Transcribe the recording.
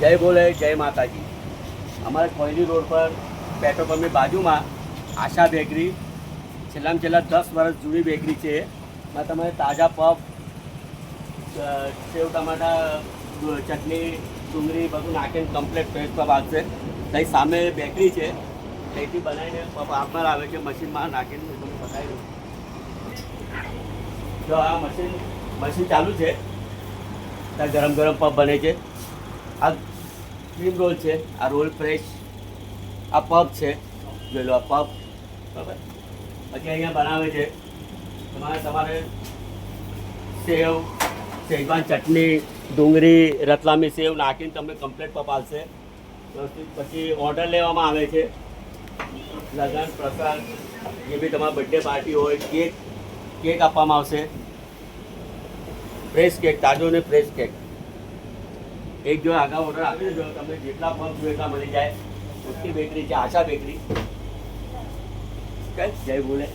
જય ભોલે, જય માતાજી. અમારે કોયલી રોડ પર પેટ્રોલ પંપની બાજુમાં આશા બેકરી, છેલ્લા 10 વર્ષ જૂની બેકરી છે. એમાં તમે તાજા પફ, સેવ ટમાટા, ચટણી, ડુંગળી બધું નાખીને કમ્પ્લેટ ફ્રેશ પફ આવશે. ત્યાં સામે બેકરી છે, ત્યાંથી બનાવીને પફ આપનાર આવે છે. મશીનમાં નાખીને તમને બતાવી દઉં. જો આ મશીન ચાલુ છે, ત્યાં ગરમ ગરમ પફ બને છે. આ ક્રીમ રોલ છે, આ રોલ ફ્રેશ, આ પફ છે, જોઈ લો આ પફ. બરાબર. પછી અહીંયા બનાવે છે તમારે સેવ, શેઝવાન ચટણી, ડુંગળી, રતલામી સેવ નાખીને તમને કમ્પ્લીટ પફ આવશે. પછી ઓર્ડર લેવામાં આવે છે. લગ્ન પ્રસંગ, જે બી તમારા બર્થડે પાર્ટી હોય, કેક આપવામાં આવશે. ફ્રેશ કેક, તાજો ને ફ્રેશ કેક. એક જો આગળ ઓર્ડર આપી દેજો, તમને જેટલા પફ જોઈએ એટલા મળી જાય. મોટી બેકરી છે, આશા બેકરી. જય ભોલે.